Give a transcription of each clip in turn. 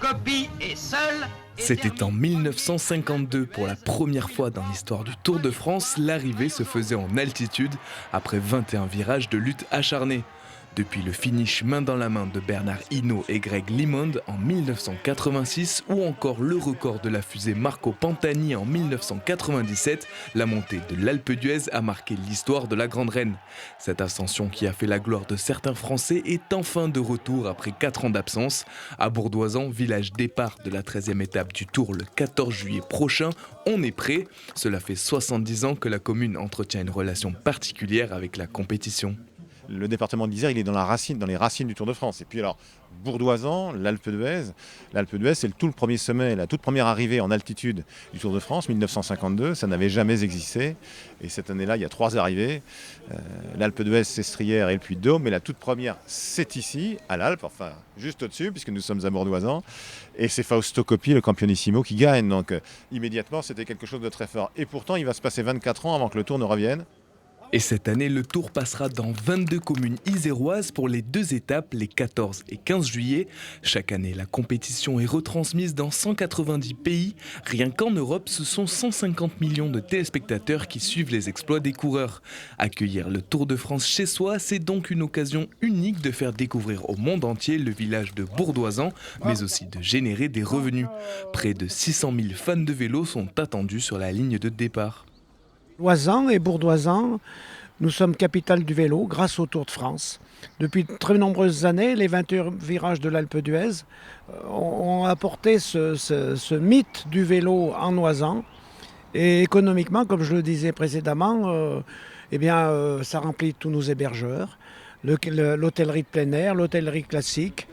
copie est seule. C'était en 1952, pour la première fois dans l'histoire du Tour de France, l'arrivée se faisait en altitude après 21 virages de lutte acharnée. Depuis le finish main dans la main de Bernard Hinault et Greg LeMond en 1986 ou encore le record de la fusée Marco Pantani en 1997, la montée de l'Alpe d'Huez a marqué l'histoire de la Grande Reine. Cette ascension qui a fait la gloire de certains Français est enfin de retour après 4 ans d'absence. À Bourdoisan, village départ de la 13e étape du Tour le 14 juillet prochain, on est prêt. Cela fait 70 ans que la commune entretient une relation particulière avec la compétition. Le département d'Isère, il est dans les racines du Tour de France. Et puis alors, Bourdoisan, l'Alpe d'Huez. L'Alpe d'Huez, c'est tout le premier sommet, la toute première arrivée en altitude du Tour de France, 1952. Ça n'avait jamais existé. Et cette année-là, il y a 3 arrivées. L'Alpe d'Huez, Sestrières et le Puy-de-Dôme. Mais la toute première, c'est ici, à l'Alpe, enfin juste au-dessus, puisque nous sommes à Bourdoisan. Et c'est Fausto Coppi, le campionissimo, qui gagne. Donc immédiatement, c'était quelque chose de très fort. Et pourtant, il va se passer 24 ans avant que le Tour ne revienne. Et cette année, le Tour passera dans 22 communes iséroises pour les 2 étapes, les 14 et 15 juillet. Chaque année, la compétition est retransmise dans 190 pays. Rien qu'en Europe, ce sont 150 millions de téléspectateurs qui suivent les exploits des coureurs. Accueillir le Tour de France chez soi, c'est donc une occasion unique de faire découvrir au monde entier le village de Bourdoisan, mais aussi de générer des revenus. Près de 600 000 fans de vélo sont attendus sur la ligne de départ. Loisan et Bourdoisan, nous sommes capitale du vélo grâce au Tour de France. Depuis de très nombreuses années, les 21 virages de l'Alpe d'Huez ont apporté ce mythe du vélo en Loisan. Et économiquement, comme je le disais précédemment, ça remplit tous nos hébergeurs, l'hôtellerie de plein air, l'hôtellerie classique,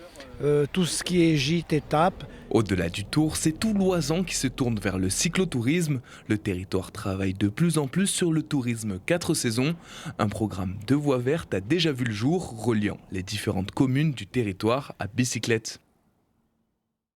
tout ce qui est gîte, étape. Au-delà du Tour, c'est tout l'Oisan qui se tourne vers le cyclotourisme. Le territoire travaille de plus en plus sur le tourisme 4 saisons. Un programme de voies vertes a déjà vu le jour, reliant les différentes communes du territoire à bicyclette.